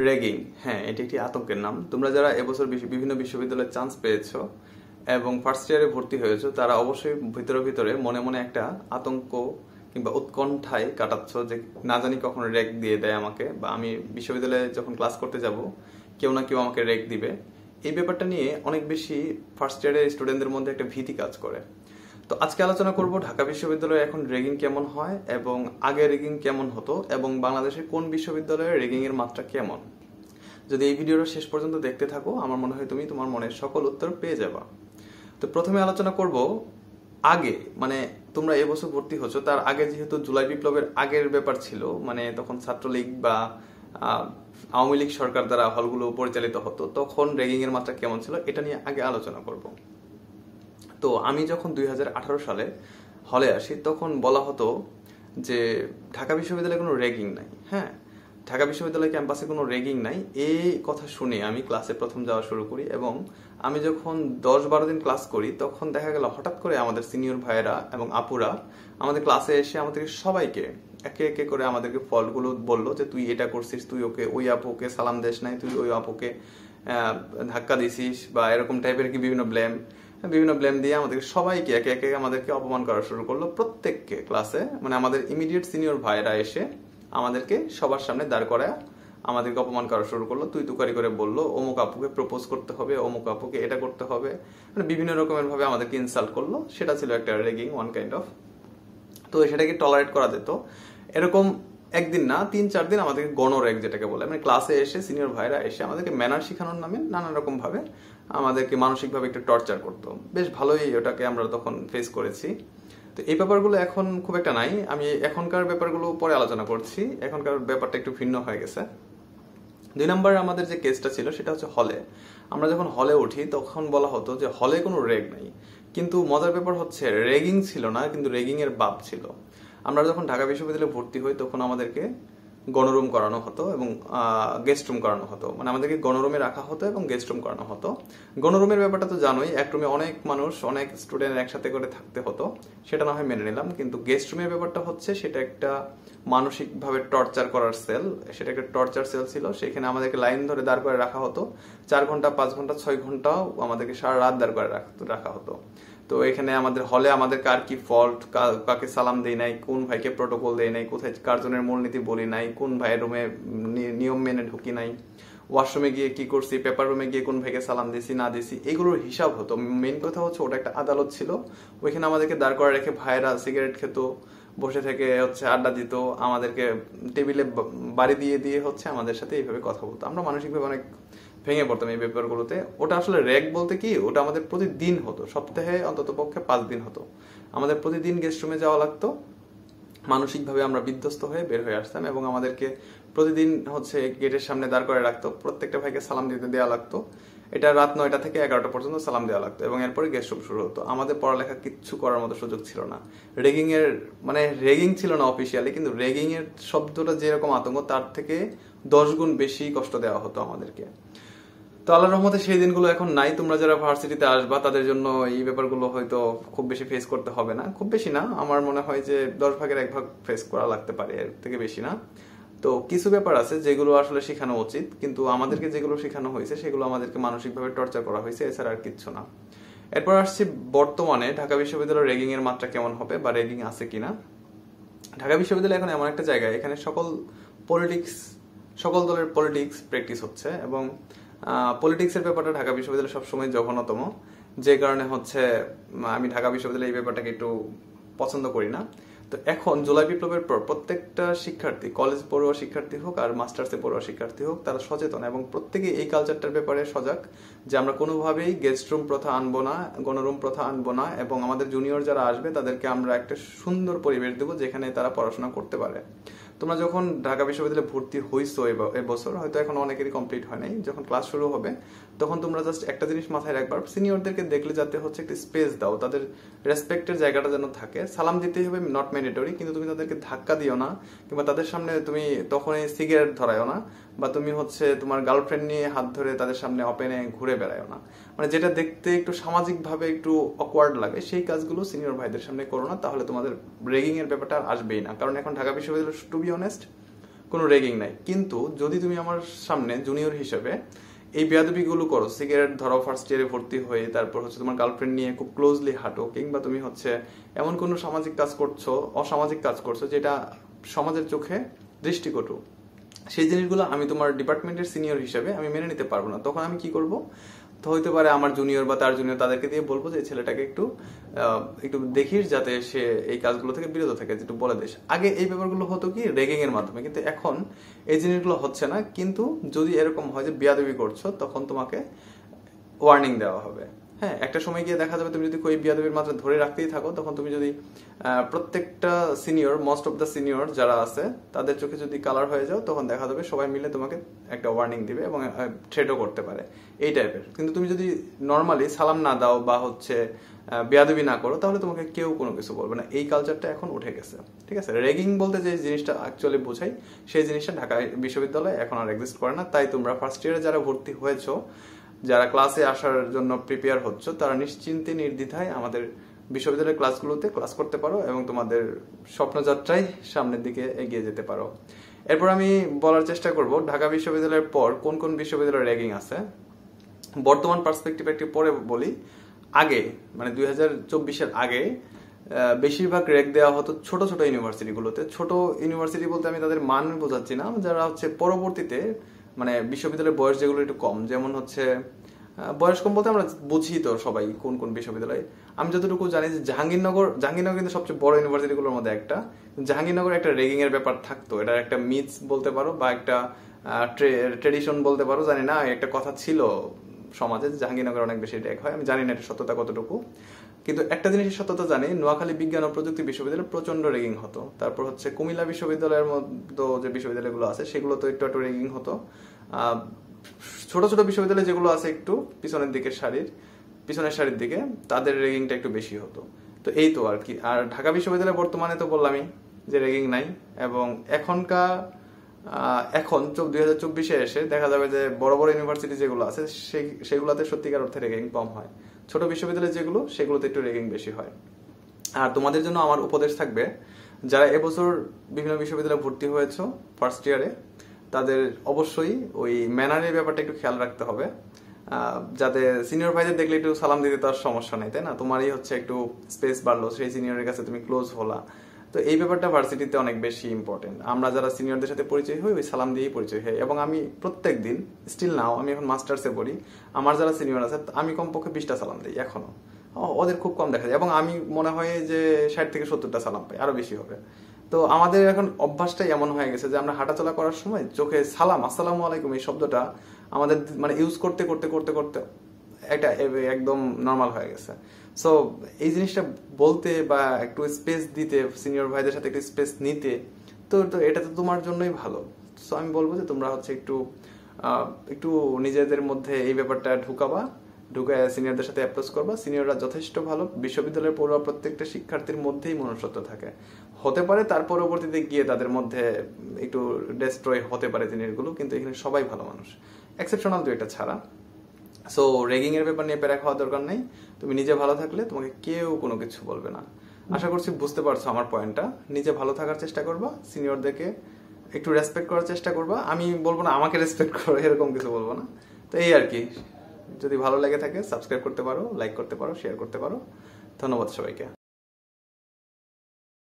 Ragging, হ্যাঁ, এটি একটি আতঙ্কের নাম। তোমরা যারা এবছর বিভিন্ন বিশ্ববিদ্যালয়ে চান্স পেয়েছো এবং ফার্স্ট ইয়ারে ভর্তি হয়েছো, তারা অবশ্যই ভিতরে ভিতরে মনে মনে একটা আতঙ্ক কিংবা উৎকণ্ঠায় কাটাচ্ছ যে না জানি কখন র্যাগ দিয়ে দেয় আমাকে, বা আমি বিশ্ববিদ্যালয়ে যখন ক্লাস করতে যাব কেউ না কেউ আমাকে র্যাগ দিবে। এই ব্যাপারটা নিয়ে অনেক বেশি ফার্স্ট ইয়ারের স্টুডেন্টদের মধ্যে একটা ভীতি কাজ করে। তো আজকে আলোচনা করব ঢাকা বিশ্ববিদ্যালয়ে এখন র্যাগিং কেমন হয় এবং আগে র্যাগিং কেমন হতো এবং বাংলাদেশের কোন বিশ্ববিদ্যালয়ে র্যাগিং এর মাত্রা কেমন। যদি এই ভিডিওটা শেষ পর্যন্ত দেখতে থাকো, আমার মনে হয় তুমি তোমার মনের সকল উত্তর পেয়ে যাবা। তো প্রথমে আলোচনা করব আগে, মানে তোমরা এবছর ভর্তি হচ্ছ তার আগে, যেহেতু জুলাই বিপ্লবের আগের ব্যাপার ছিল, মানে তখন ছাত্রলীগ বা আওয়ামী লীগ সরকার দ্বারা হলগুলো পরিচালিত হতো, তখন র্যাগিং এর মাত্রা কেমন ছিল এটা নিয়ে আগে আলোচনা করব। তো আমি যখন 2018 সালে হলে আসি, তখন বলা হতো যে ঢাকা বিশ্ববিদ্যালয়ে কোনো র্যাগিং নাই। হ্যাঁ, ঢাকা বিশ্ববিদ্যালয় ক্যাম্পাসে কোনো র্যাগিং নাই, এই কথা শুনে আমি ক্লাসে প্রথম যাওয়া শুরু করি। এবং আমি যখন 10-12 দিন ক্লাস করি, তখন দেখা গেল হঠাৎ করে আমাদের সিনিয়র ভাইয়েরা এবং আপুরা আমাদের ক্লাসে এসে আমাদেরকে সবাইকে একে একে করে আমাদেরকে ফল্টগুলো বললো যে তুই এটা করছিস, তুই ওকে ওই আপুকে সালাম দেশ নাই, তুই ওই আপুকে ধাক্কা দিছিস, বা এরকম টাইপের কি বিভিন্ন ব্লেম দিয়ে আমাদেরকে সবাইকে একে একে আমাদেরকে অপমান করা শুরু করলো। প্রত্যেককে ক্লাসে, মানে আমাদের ইমিডিয়েট সিনিয়র ভাইরা এসে আমাদেরকে সবার সামনে দাঁড় করায় আমাদেরকে অপমান করা শুরু করলো। তুই তুকারি করে বললো অমুক আপুকে প্রপোজ করতে হবে, অমুক আপুকে এটা করতে হবে, মানে বিভিন্ন রকমের ভাবে আমাদেরকে ইনসাল্ট করলো। সেটা ছিল একটা র্যাগিং, ওয়ান কাইন্ড অফ। তো সেটাকে টলারেট করা যেত। এরকম একদিন না, 3-4 দিন আমাদেরকে গণর্যাগ যেটাকে বলে, মানে ক্লাসে এসে সিনিয়র ভাইরা এসে আমাদেরকে ম্যানার শেখানোর নামে নানান রকম ভাবে আমাদেরকে মানসিকভাবে একটু টর্চার করতো। বেশ ভালোই ওটাকে আমরা তখন ফেস করেছি। তো এই ব্যাপারগুলো এখন খুব একটা নাই, আমি এখনকার ব্যাপারগুলো পরে আলোচনা করছি। এখনকার ব্যাপারটা একটু ভিন্ন হয়ে গেছে। 2 নম্বর আমাদের যে কেসটা ছিল সেটা হচ্ছে হলে। আমরা যখন হলে উঠি তখন বলা হতো যে হলে কোনো র্যাগ নাই, কিন্তু মজার ব্যাপার হচ্ছে র্যাগিং ছিল না, কিন্তু র্যাগিং এর বাপ ছিল। আমরা যখন ঢাকা বিশ্ববিদ্যালয়ে ভর্তি হই তখন আমাদেরকে গণরুম করানো হতো এবং গেস্ট রুম করানো হতো, মানে আমাদেরকে গণরুমে রাখা হতো এবং গেস্ট রুম করানো হতো। গণরুমের ব্যাপারটা তো জানোই, এক রুমে অনেক মানুষ, অনেক স্টুডেন্ট একসাথে করে থাকতে হতো, সেটা না হয় মেনে নিলাম। কিন্তু গেস্ট রুমের ব্যাপারটা হচ্ছে সেটা একটা মানসিকভাবে টর্চার করার সেল, সেটা একটা টর্চার সেল ছিল। সেখানে আমাদেরকে লাইন ধরে দাঁড় করে রাখা হতো, 4 ঘন্টা, 5 ঘন্টা, 6 ঘন্টাও আমাদেরকে সারা রাত দাঁড় করে রাখা হতো। তো এখানে আমাদের হলে আমাদের কার কি ফল্ট, কাকে সালাম দেই নাই, কোন ভাইকে প্রোটোকল দেই নাই, কোথায় কার্জনের মূলনীতি বলি নাই, কোন ভাইয়ের রুমে নিয়ম মেনে ঢুকি নাই, ওয়াশরুমে গিয়ে কি করছি, পেপার রুমে গিয়ে কোন ভাইকে সালাম দিছি না দিছি, এগুলোর হিসাব হতো। মেইন কথা হচ্ছে ওটা একটা আদালত ছিল, ওইখানে আমাদেরকে দাঁড় করে রেখে ভাইয়েরা সিগারেট খেত, বসে থেকে হচ্ছে আড্ডা দিত, আমাদেরকে টেবিলে বাড়ি দিয়ে দিয়ে হচ্ছে আমাদের সাথে এইভাবে কথা বলতো। আমরা মানসিকভাবে অনেক ভেঙে পড়তাম এই ব্যাপারগুলোতে। ওটা আসলে র্যাগ বলতে কি, ওটা আমাদের প্রতিদিন হতো, সপ্তাহে অন্তত পক্ষে 5 দিন হতো। আমাদের প্রতিদিন গেস্ট রুমে যাওয়া লাগতো, মানসিকভাবে আমরা বিধ্বস্ত হয়ে বের হয়ে আসতাম এবং আমাদেরকে প্রতিদিন হচ্ছে গেটের সামনে দাঁড় করে রাখতো, প্রত্যেকটা ভাইকে সালাম দিতে দেওয়া লাগতো। এটা রাত 9টা থেকে 11টা পর্যন্ত সালাম দেওয়া লাগতো এবং এরপরে গেস্ট রুম শুরু হতো। আমাদের পড়ালেখা কিচ্ছু করার মতো সুযোগ ছিল না। র্যাগিং এর, মানে র্যাগিং ছিল না অফিসিয়ালি, কিন্তু র্যাগিং এর শব্দটা যেরকম আতঙ্ক, তার থেকে 10 গুণ বেশি কষ্ট দেওয়া হতো আমাদেরকে। তো আল্লাহর রহমতে সেই দিনগুলো এখন নাই। তোমরা যারা ভার্সিটিতে আসবা তাদের জন্য এই ব্যাপারগুলো হয়তো খুব বেশি ফেস করতে হবে না, খুব বেশি না, আমার মনে হয় যে 10 ভাগের 1 ভাগ ফেস করা লাগতে পারে, এর থেকে বেশি না। তো কিছু ব্যাপার আছে যেগুলো আসলে শেখানো উচিত, কিন্তু আমাদেরকে যেগুলো শেখানো হয়েছে সেগুলো আমাদেরকে মানসিকভাবে টর্চার করা হয়েছে, এছাড়া আর কিচ্ছু না। এরপর আসছি বর্তমানে ঢাকা বিশ্ববিদ্যালয়ের র্যাগিং এর মাত্রা কেমন হবে বা র্যাগিং আছে কিনা। ঢাকা বিশ্ববিদ্যালয় এখন এমন একটা জায়গা, এখানে সকল দলের পলিটিক্স প্র্যাকটিস হচ্ছে এবং পলিটিক্সের ব্যাপারটা ঢাকা বিশ্ববিদ্যালয় সবসময় জঘন্যতম, যে কারণে হচ্ছে আমি ঢাকা বিশ্ববিদ্যালয়ে এই ব্যাপারটাকে একটু পছন্দ করি না। তো এখন জুলাই বিপ্লবের পর প্রত্যেকটা শিক্ষার্থী, কলেজ পড়ুয়া শিক্ষার্থী হোক আর মাস্টার্সে পড়ুয়া শিক্ষার্থী হোক, তারা সচেতন এবং প্রত্যেকে এই কালচারটার ব্যাপারে সজাগ যে আমরা কোনোভাবেই গেস্ট রুম প্রথা আনবো না, গণরুম প্রথা আনবো না, এবং আমাদের জুনিয়র যারা আসবে তাদেরকে আমরা একটা সুন্দর পরিবেশ দেবো যেখানে তারা পড়াশোনা করতে পারে। তোমরা যখন ঢাকা বিশ্ববিদ্যালয়ে ভর্তি হইছো এবছর, হয়তো এখন অনেকেরই কমপ্লিট হয় নাই, যখন ক্লাস শুরু হবে তখন তোমরা জাস্ট একটা জিনিস মাথায় রাখবা, সিনিয়রদেরকে দেখলে যাতে হচ্ছে একটা স্পেস দাও, তাদের রেসপেক্টের জায়গাটা যেন থাকে। সালাম দিতেই হবে, নট ম্যান্ডেটরি, কিন্তু তুমি তাদেরকে ধাক্কা দিও না, কিংবা তাদের সামনে তুমি তখনই সিগারেট ধরায়ও না, বা তুমি হচ্ছে তোমার গার্লফ্রেন্ড নিয়ে হাত ধরে তাদের সামনে ওপেনে ঘুরে বেড়ায়ও না। মানে যেটা দেখতে একটু সামাজিকভাবে একটু অকওয়ার্ড লাগে সেই কাজগুলো সিনিয়র ভাইদের সামনে করো না, তাহলে তোমাদের র্যাগিং এর ব্যাপারটা আসবেই না। কারণ এখন ঢাকা বিশ্ববিদ্যালয়, টু বি অনেস্ট, কোনো রেগিং নাই। কিন্তু যদি তুমি আমার সামনে জুনিয়র হিসেবে এই বেয়াদবিগুলো করো, সিগারেট ধরো ফার্স্ট ইয়ারে ভর্তি হয়ে, তারপর হচ্ছে তোমার গার্লফ্রেন্ড নিয়ে খুব ক্লোজলি হাঁটো, কিংবা তুমি হচ্ছে এমন কোনো সামাজিক কাজ করছো, অসামাজিক কাজ করছো যেটা সমাজের চোখে দৃষ্টিকটু, সেই জিনিসগুলো আমি তোমার ডিপার্টমেন্টের সিনিয়র হিসেবে আমি মেনে নিতে পারবো না। তখন আমি কি করব, তো হইতে পারে আমার জুনিয়র বা তার জুনিয়র তাদেরকে দিয়ে বলবো যে ছেলেটাকে একটু একটু দেখিস যাতে সে এই কাজগুলো থেকে বিরত থাকে, একটু বলে দিস। আগে এই ব্যাপারগুলো হতো কি রেগিং এর মাধ্যমে, কিন্তু এখন এই জিনিসগুলো হচ্ছে না। কিন্তু যদি এরকম হয় যে বেয়াদবি করছো, তখন তোমাকে ওয়ার্নিং দেওয়া হবে। হ্যাঁ, একটা সময় গিয়ে দেখা যাবে তুমি যদি ওই বিয়াদবির মাত্রা ধরে রাখতেই থাকো, তখন তুমি যদি প্রত্যেকটা senior, most of the senior যারা আছে তাদের চোখে যদি কালার হয়ে যাও, তখন দেখা যাবে সবাই মিলে তোমাকে একটা ওয়ার্নিং দিবে এবং থ্রেটও করতে পারে, এই টাইপের। কিন্তু তুমি যদি নর্মালি সালাম না দাও বা হচ্ছে বেয়াদবি না করো, তাহলে তোমাকে কেউ কোনো কিছু বলবে না। এই কালচারটা এখন উঠে গেছে, ঠিক আছে। রেগিং বলতে যে জিনিসটা অ্যাকচুয়ালি বোঝাই, সেই জিনিসটা ঢাকা বিশ্ববিদ্যালয়ে এখন আর এক্সিস্ট করে না। তাই তোমরা ফার্স্ট ইয়ারে যারা ভর্তি হয়েছো, যারা ক্লাসে আসার জন্য প্রিপেয়ার হচ্ছ, তারা নিশ্চিন্তে নির্দ্বিধায় আমাদের বিশ্ববিদ্যালয়ের ক্লাসগুলোতে ক্লাস করতে পারো এবং তোমাদের স্বপ্নযাত্রায় সামনের দিকে এগিয়ে যেতে পারো। এরপর আমি বলার চেষ্টা করব ঢাকা বিশ্ববিদ্যালয়ের পর কোন কোন বিশ্ববিদ্যালয়ের র্যাগিং আছে। বর্তমান পার্সপেক্টিভ একটু পরে বলি। আগে মানে 2024-এর আগে বেশিরভাগ র্যাগ দেওয়া হতো ছোট ছোট ইউনিভার্সিটিগুলোতে। ছোট ইউনিভার্সিটি বলতে আমি তাদের মান বোঝাচ্ছি না, যারা হচ্ছে পরবর্তীতে মানে বিশ্ববিদ্যালয়ের বয়স যেগুলো একটু কম, যেমন হচ্ছে বয়স কম বলতে আমরা বুঝি তো সবাই কোন কোন বিশ্ববিদ্যালয়। আমি যতটুকু জানি যে জাহাঙ্গীরনগর কিন্তু সবচেয়ে বড় ইউনিভার্সিটিগুলোর মধ্যে একটা। জাহাঙ্গীরনগর একটা রেগিং এর ব্যাপার থাকতো, এটা একটা মিথ বলতে পারো বা একটা ট্রেডিশন বলতে পারো, জানি না। একটা কথা ছিল সমাজে জাহাঙ্গীরনগর অনেক বেশি র্যাগ হয়, আমি জানি না এটা সত্যতা কতটুকু। কিন্তু একটা জিনিসের সত্যতা জানি, নোয়াখালী বিজ্ঞান ও প্রযুক্তি বিশ্ববিদ্যালয়ে প্রচন্ড রেগিং হতো। তারপর হচ্ছে কুমিল্লা বিশ্ববিদ্যালয়ের মতো যে বিশ্ববিদ্যালয়গুলো আছে সেগুলো তো একটু একটু রেগিং হতো। ছোট ছোট বিশ্ববিদ্যালয় যেগুলো আছে একটু পিছনের সারির দিকে, তাদের রেগিংটা একটু বেশি হতো। তো এই তো আর কি। আর ঢাকা বিশ্ববিদ্যালয়ে বর্তমানে তো বললামই যে রেগিং নাই, এবং এখন 2024-এ এসে দেখা যাবে যে বড় বড় ইউনিভার্সিটি যেগুলো আছে সেগুলোতে সত্যিকার অর্থে রেগিং কম হয়। ছোট বিশ্ববিদ্যালয় সেগুলোতে একটু রেগিং বেশি হয়। আর তোমাদের জন্য আমার উপদেশ থাকবে, যারা এবছর বিভিন্ন বিশ্ববিদ্যালয়ে ভর্তি হয়েছো ফার্স্ট ইয়ারে, তাদের অবশ্যই ওই ম্যানারের ব্যাপারটা একটু খেয়াল রাখতে হবে, যাতে সিনিয়র ভাইদের দেখলে একটু সালাম দিতে তার সমস্যা নেই, তাই না? তোমারই হচ্ছে একটু স্পেস বাড়লো, সেই সিনিয়রের কাছে তুমি ক্লোজ হলা। তো এই ব্যাপারটা ভার্সিটিতে অনেক বেশি ইম্পর্টেন্ট। আমরা যারা সিনিয়রদের সাথে পরিচয় হই, ওই সালাম দিয়েই পরিচয় হই। এবং আমি প্রত্যেক দিন স্টিল নাও, আমি এখন মাস্টার্সে পড়ি, আমার যারা সিনিয়র আছে আমি কমপক্ষে 20টা সালাম দিই এখনো। ওদের খুব কম দেখা যায়, এবং আমি মনে হয় যে 60 থেকে 70টা সালাম পাই, আরো বেশি হবে। তো আমাদের এখন অভ্যাসটাই এমন হয়ে গেছে যে আমরা হাঁটাচলা করার সময় চোখে সালাম, আসসালামু আলাইকুম, এই শব্দটা আমাদের মানে ইউজ করতে করতে করতে করতে এটা একদম নর্মাল হয়ে গেছে। সো এই জিনিসটা বলতে বা একটু স্পেস দিতে, সিনিয়র ভাইদের সাথে একটু স্পেস নিতে, তো এটা তো তোমার জন্যই ভালো। সো আমি বলবো যে তোমরা হচ্ছে একটু নিজেদের মধ্যে এই ব্যাপারটা ঢুকে সিনিয়রদের সাথে অ্যাপ্রোচ করবা। সিনিয়ররা যথেষ্ট ভালো, বিশ্ববিদ্যালয়ের পড়ুয়া প্রত্যেকটা শিক্ষার্থীর মধ্যেই মনুষ্যত্ব থাকে। হতে পারে তার পরবর্তীতে গিয়ে তাদের মধ্যে একটু ডেস্ট্রয় হতে পারে জিনিসগুলো, কিন্তু এখানে সবাই ভালো মানুষ, এক্সেপশনাল 2-1 ছাড়া। সো রেগিং এর ব্যাপার নিয়ে প্যারা খাওয়ার দরকার নেই। তুমি নিজে ভালো থাকলে তোমাকে কেউ কোনো কিছু বলবে না। আশা করছি বুঝতে পারছো আমার পয়েন্টটা। নিজে ভালো থাকার চেষ্টা করবা, সিনিয়রদেরকে একটু রেসপেক্ট করার চেষ্টা করবা। আমি বলবো না আমাকে রেসপেক্ট করো, এরকম কিছু বলবো না। তো এই আর কি। যদি ভালো লেগে থাকে সাবস্ক্রাইব করতে পারো, লাইক করতে পারো, শেয়ার করতে পারো। ধন্যবাদ সবাইকে।